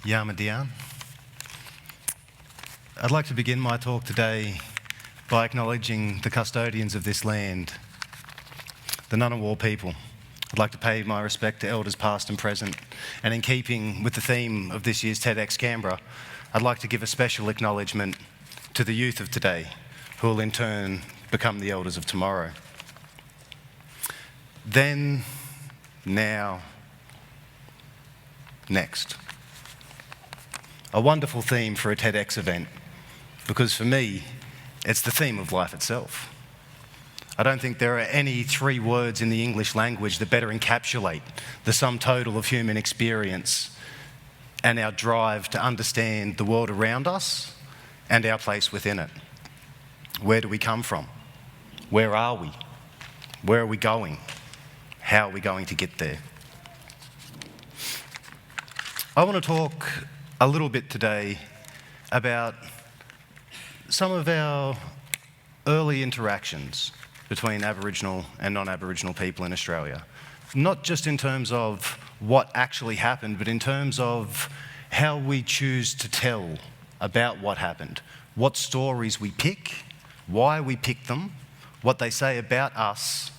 Yarmadian. I'd like to begin my talk today by acknowledging the custodians of this land, the Ngunnawal people. I'd like to pay my respect to elders past and present, and in keeping with the theme of this year's TEDxCanberra, I'd like to give a special acknowledgement to the youth of today, who will in turn become the elders of tomorrow. Then, now, next. A wonderful theme for a TEDx event, because for me, it's the theme of life itself. I don't think there are any three words in the English language that better encapsulate the sum total of human experience and our drive to understand the world around us and our place within it. Where do we come from? Where are we? Where are we going? How are we going to get there? I want to talk a little bit today about some of our early interactions between Aboriginal and non-Aboriginal people in Australia. Not just in terms of what actually happened, but in terms of how we choose to tell about what happened, what stories we pick, why we pick them, what they say about us,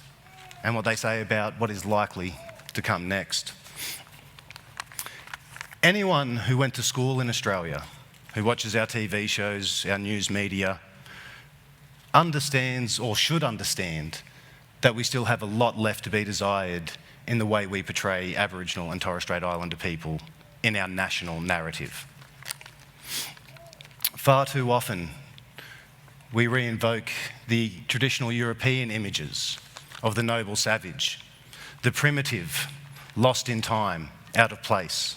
and what they say about what is likely to come next. Anyone who went to school in Australia, who watches our TV shows, our news media, understands or should understand that we still have a lot left to be desired in the way we portray Aboriginal and Torres Strait Islander people in our national narrative. Far too often, we re-invoke the traditional European images of the noble savage, the primitive, lost in time, out of place.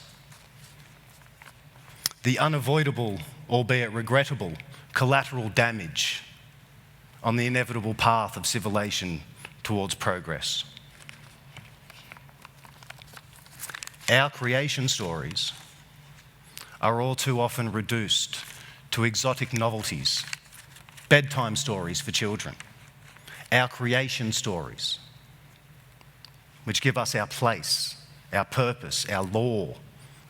The unavoidable, albeit regrettable, collateral damage on the inevitable path of civilization towards progress. Our creation stories are all too often reduced to exotic novelties, bedtime stories for children. Our creation stories, which give us our place, our purpose, our law,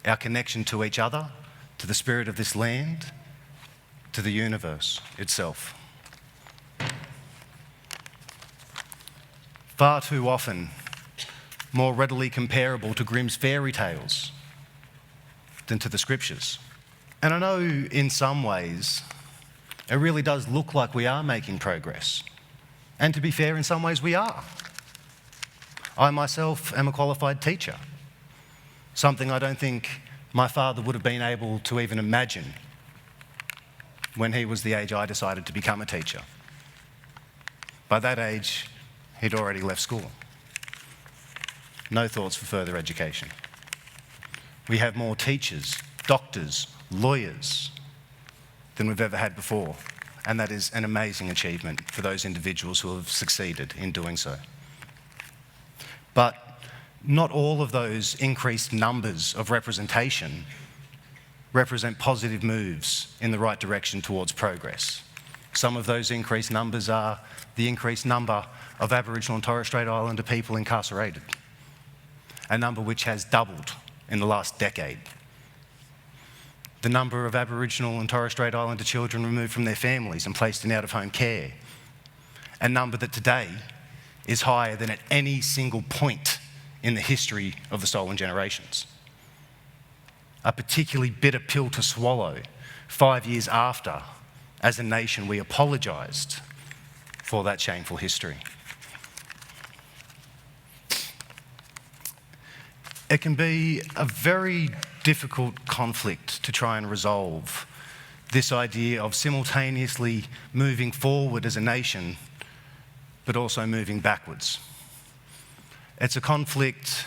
our connection to each other, to the spirit of this land, to the universe itself. Far too often, more readily comparable to Grimm's fairy tales than to the scriptures. And I know in some ways, it really does look like we are making progress. And to be fair, in some ways we are. I myself am a qualified teacher, something I don't think my father would have been able to even imagine when he was the age I decided to become a teacher. By that age, he'd already left school. No thoughts for further education. We have more teachers, doctors, lawyers than we've ever had before, and that is an amazing achievement for those individuals who have succeeded in doing so. But not all of those increased numbers of representation represent positive moves in the right direction towards progress. Some of those increased numbers are the increased number of Aboriginal and Torres Strait Islander people incarcerated, a number which has doubled in the last decade. The number of Aboriginal and Torres Strait Islander children removed from their families and placed in out-of-home care, a number that today is higher than at any single point in the history of the stolen generations. A particularly bitter pill to swallow 5 years after, as a nation, we apologised for that shameful history. It can be a very difficult conflict to try and resolve, this idea of simultaneously moving forward as a nation, but also moving backwards. It's a conflict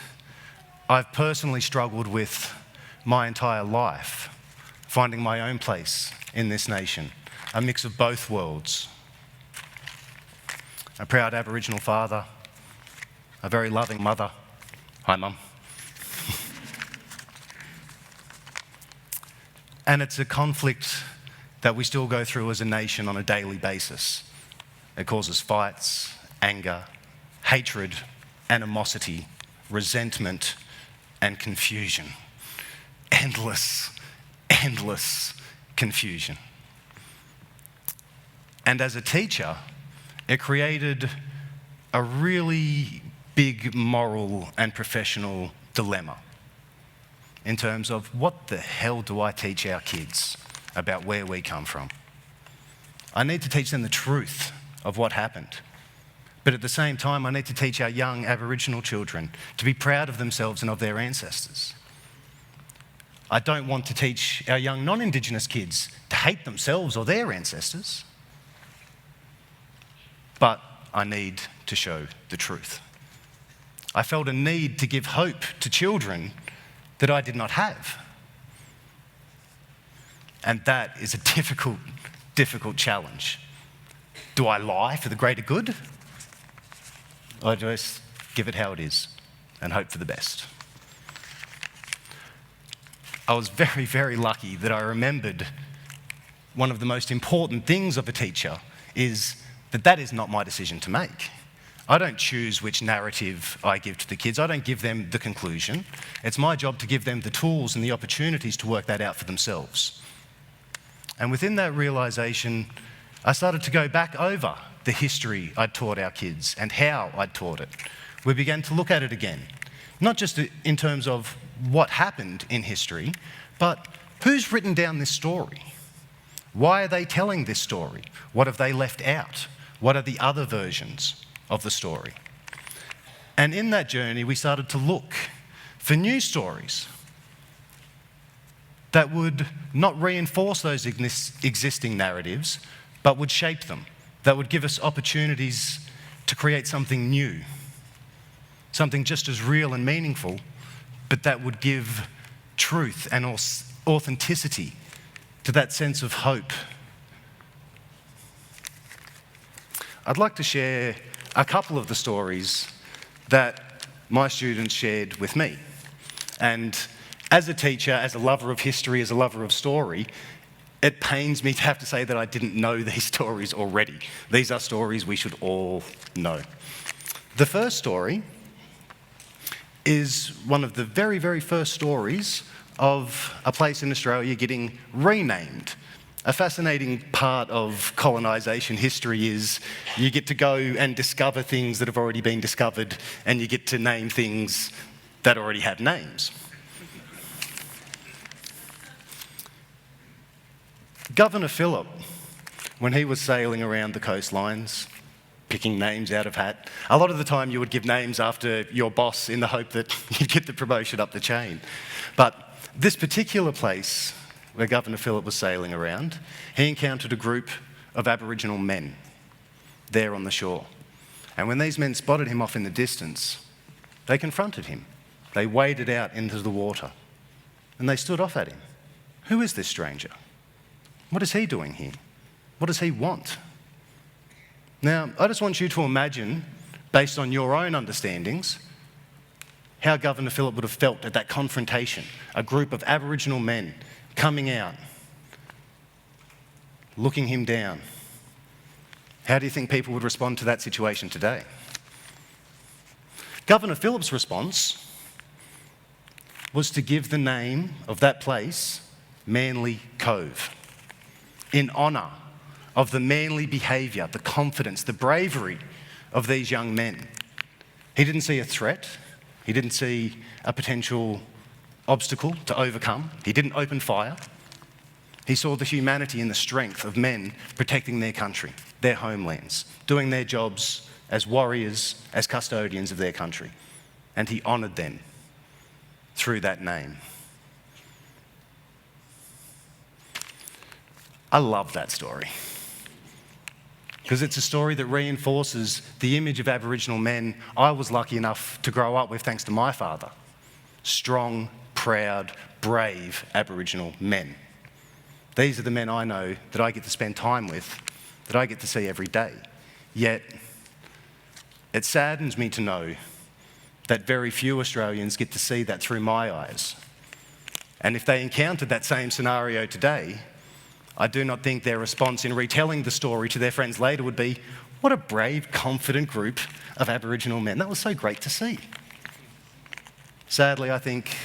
I've personally struggled with my entire life, finding my own place in this nation, a mix of both worlds. A proud Aboriginal father, a very loving mother. Hi, Mum. And it's a conflict that we still go through as a nation on a daily basis. It causes fights, anger, hatred, animosity, resentment, and confusion. Endless endless confusion. And as a teacher, it created a really big moral and professional dilemma in terms of what the hell do I teach our kids about where we come from? I need to teach them the truth of what happened. But at the same time, I need to teach our young Aboriginal children to be proud of themselves and of their ancestors. I don't want to teach our young non-Indigenous kids to hate themselves or their ancestors. But I need to show the truth. I felt a need to give hope to children that I did not have. And that is a difficult challenge. Do I lie for the greater good? Or do I just give it how it is and hope for the best? I was very, very lucky that I remembered one of the most important things of a teacher is that is not my decision to make. I don't choose which narrative I give to the kids. I don't give them the conclusion. It's my job to give them the tools and the opportunities to work that out for themselves. And within that realisation, I started to go back over the history I'd taught our kids and how I'd taught it. We began to look at it again, not just in terms of what happened in history, but who's written down this story? Why are they telling this story? What have they left out? What are the other versions of the story? And in that journey, we started to look for new stories that would not reinforce those existing narratives, but would shape them, that would give us opportunities to create something new, something just as real and meaningful, but that would give truth and authenticity to that sense of hope. I'd like to share a couple of the stories that my students shared with me. And as a teacher, as a lover of history, as a lover of story, it pains me to have to say that I didn't know these stories already. These are stories we should all know. The first story is one of the very, very first stories of a place in Australia getting renamed. A fascinating part of colonisation history is you get to go and discover things that have already been discovered, and you get to name things that already have names. Governor Phillip, when he was sailing around the coastlines, picking names out of hat, a lot of the time you would give names after your boss in the hope that you'd get the promotion up the chain. But this particular place where Governor Phillip was sailing around, he encountered a group of Aboriginal men there on the shore. And when these men spotted him off in the distance, they confronted him. They waded out into the water and they stood off at him. Who is this stranger? What is he doing here? What does he want? Now, I just want you to imagine, based on your own understandings, how Governor Phillip would have felt at that confrontation. A group of Aboriginal men coming out, looking him down. How do you think people would respond to that situation today? Governor Phillip's response was to give the name of that place Manly Cove, in honour of the manly behaviour, the confidence, the bravery of these young men. He didn't see a threat. He didn't see a potential obstacle to overcome. He didn't open fire. He saw the humanity and the strength of men protecting their country, their homelands, doing their jobs as warriors, as custodians of their country. And he honoured them through that name. I love that story because it's a story that reinforces the image of Aboriginal men I was lucky enough to grow up with thanks to my father. Strong, proud, brave Aboriginal men. These are the men I know that I get to spend time with, that I get to see every day. Yet, it saddens me to know that very few Australians get to see that through my eyes. And if they encountered that same scenario today, I do not think their response in retelling the story to their friends later would be, what a brave, confident group of Aboriginal men. That was so great to see. Sadly, I think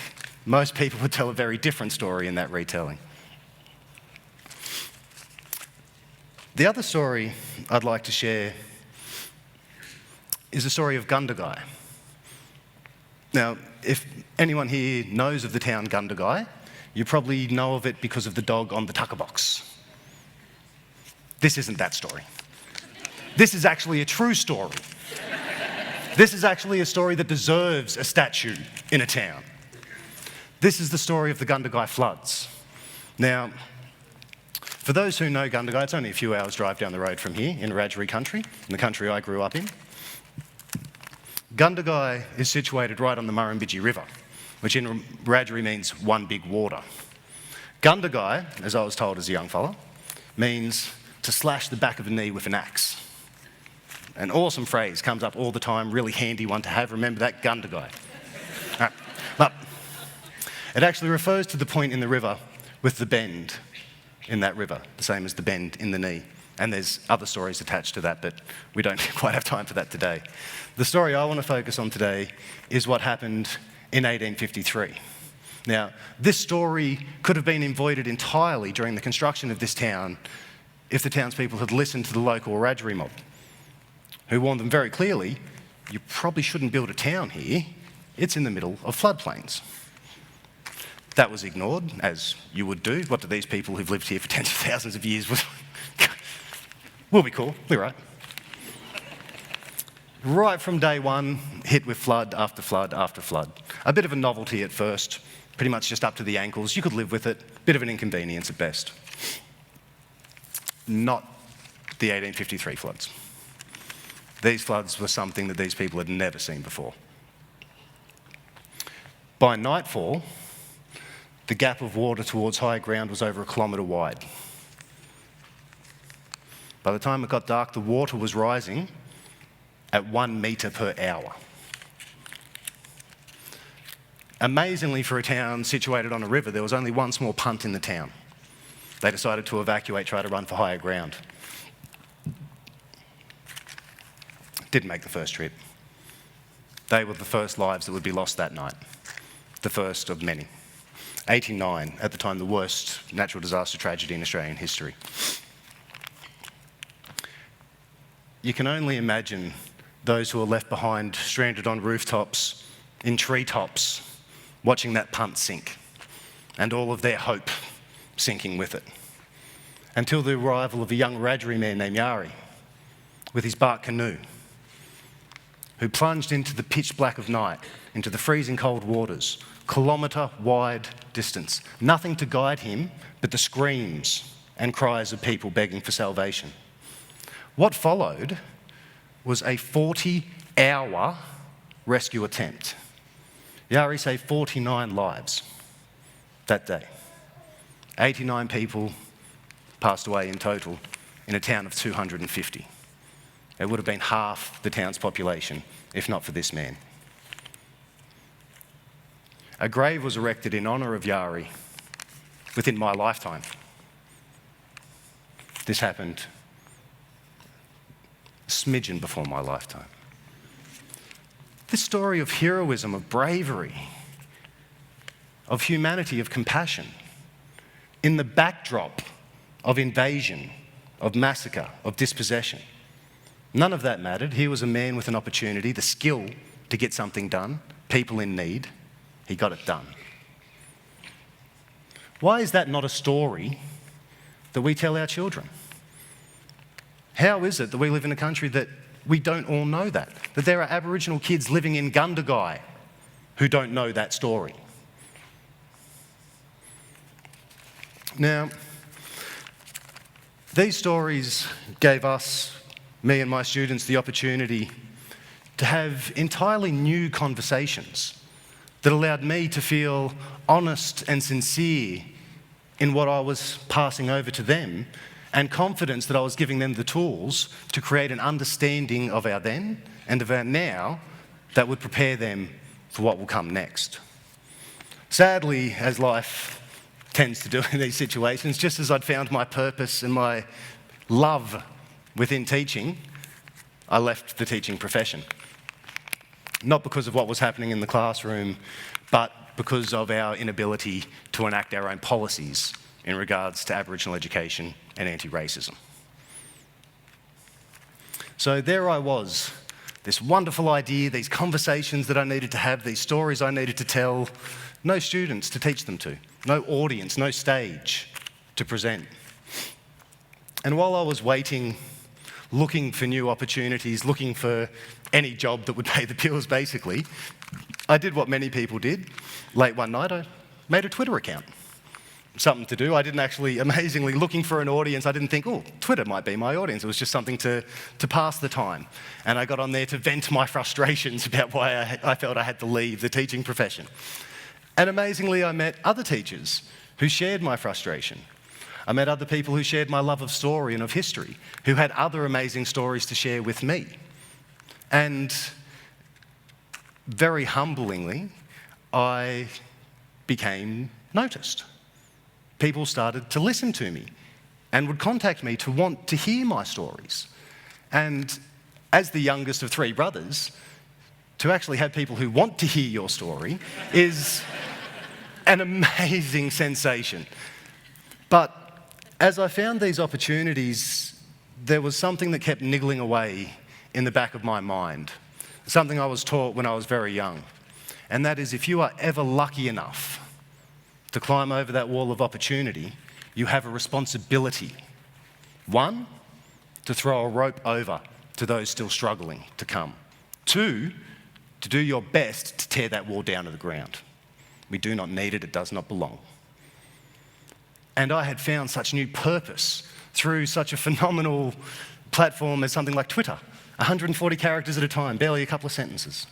most people would tell a very different story in that retelling. The other story I'd like to share is the story of Gundy. Now, if anyone here knows of the town Gundy, you probably know of it because of the dog on the tucker box. This isn't that story. This is actually a true story. This is actually a story that deserves a statue in a town. This is the story of the Gundy floods. Now, for those who know Gundy, it's only a few hours drive down the road from here in Wiradjuri country, in the country I grew up in. Gundy is situated right on the Murrumbidgee River, which in Wiradjuri means one big water. Gundy, as I was told as a young fella, means to slash the back of a knee with an axe. An awesome phrase, comes up all the time, really handy one to have. Remember that, Gundy. But it actually refers to the point in the river with the bend in that river, the same as the bend in the knee. And there's other stories attached to that, but we don't quite have time for that today. The story I want to focus on today is what happened in 1853. Now, this story could have been avoided entirely during the construction of this town if the townspeople had listened to the local Wiradjuri mob, who warned them very clearly, you probably shouldn't build a town here, it's in the middle of floodplains. That was ignored, as you would do. What do these people who've lived here for tens of thousands of years we'll be cool, we're right. Right from day one, hit with flood after flood after flood. A bit of a novelty at first, pretty much just up to the ankles. You could live with it, bit of an inconvenience at best. Not the 1853 floods. These floods were something that these people had never seen before. By nightfall, the gap of water towards higher ground was over 1 kilometre wide. By the time it got dark, the water was rising at 1 metre per hour. Amazingly, for a town situated on a river, there was only one small punt in the town. They decided to evacuate, try to run for higher ground. Didn't make the first trip. They were the first lives that would be lost that night. The first of many. 89, at the time, the worst natural disaster tragedy in Australian history. You can only imagine those who are left behind, stranded on rooftops, in treetops, watching that punt sink, and all of their hope sinking with it. Until the arrival of a young Wiradjuri man named Yari, with his bark canoe, who plunged into the pitch black of night, into the freezing cold waters, kilometre-wide distance. Nothing to guide him but the screams and cries of people begging for salvation. What followed was a 40-hour rescue attempt. Yari saved 49 lives that day. 89 people passed away in total in a town of 250. It would have been half the town's population, if not for this man. A grave was erected in honour of Yari within my lifetime. This happened a smidgen before my lifetime. This story of heroism, of bravery, of humanity, of compassion, in the backdrop of invasion, of massacre, of dispossession. None of that mattered. He was a man with an opportunity, the skill to get something done, people in need. He got it done. Why is that not a story that we tell our children? How is it that we live in a country that we don't all know that? That there are Aboriginal kids living in Gundy who don't know that story? Now, these stories gave us, me and my students, the opportunity to have entirely new conversations that allowed me to feel honest and sincere in what I was passing over to them, and confidence that I was giving them the tools to create an understanding of our then and of our now that would prepare them for what will come next. Sadly, as life tends to do in these situations, just as I'd found my purpose and my love within teaching, I left the teaching profession. Not because of what was happening in the classroom, but because of our inability to enact our own policies in regards to Aboriginal education and anti-racism. So there I was, this wonderful idea, these conversations that I needed to have, these stories I needed to tell, no students to teach them to, no audience, no stage to present. And while I was waiting, looking for new opportunities, looking for any job that would pay the bills, basically, I did what many people did. Late one night, I made a Twitter account. Something to do. I didn't actually, amazingly, looking for an audience, I didn't think, oh, Twitter might be my audience. It was just something to pass the time. And I got on there to vent my frustrations about why I felt I had to leave the teaching profession. And amazingly, I met other teachers who shared my frustration. I met other people who shared my love of story and of history, who had other amazing stories to share with me. And very humblingly, I became noticed. People started to listen to me and would contact me to want to hear my stories. And as the youngest of three brothers, to actually have people who want to hear your story is an amazing sensation. But as I found these opportunities, there was something that kept niggling away in the back of my mind, something I was taught when I was very young. And that is, if you are ever lucky enough to climb over that wall of opportunity, you have a responsibility. One, to throw a rope over to those still struggling to come. Two, to do your best to tear that wall down to the ground. We do not need it, it does not belong. And I had found such new purpose through such a phenomenal platform as something like Twitter. 140 characters at a time, barely a couple of sentences.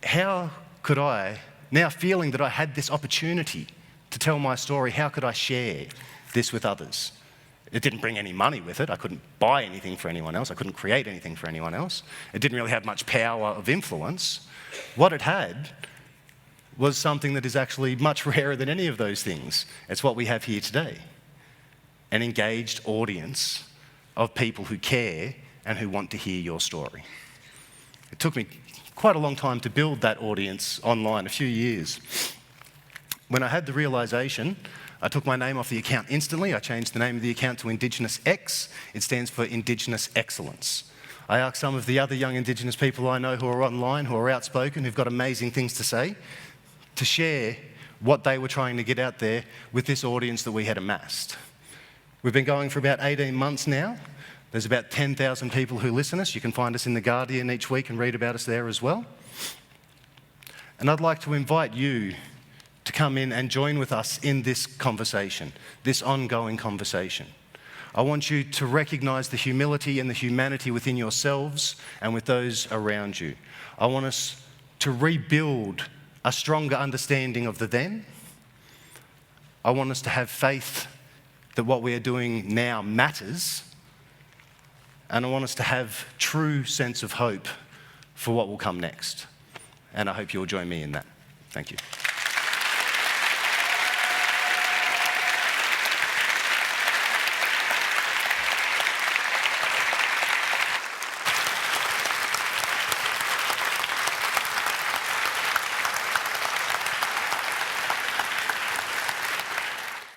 How could I, now feeling that I had this opportunity to tell my story, how could I share this with others? It didn't bring any money with it. I couldn't buy anything for anyone else. I couldn't create anything for anyone else. It didn't really have much power of influence. What it had was something that is actually much rarer than any of those things. It's what we have here today. An engaged audience of people who care and who want to hear your story. It took me quite a long time to build that audience online, a few years. When I had the realisation, I took my name off the account instantly. I changed the name of the account to Indigenous X. It stands for Indigenous Excellence. I asked some of the other young Indigenous people I know who are online, who are outspoken, who've got amazing things to say, to share what they were trying to get out there with this audience that we had amassed. We've been going for about 18 months now. There's about 10,000 people who listen to us. You can find us in The Guardian each week and read about us there as well. And I'd like to invite you to come in and join with us in this conversation, this ongoing conversation. I want you to recognise the humility and the humanity within yourselves and with those around you. I want us to rebuild a stronger understanding of the then. I want us to have faith that what we are doing now matters. And I want us to have true sense of hope for what will come next. And I hope you'll join me in that. Thank you.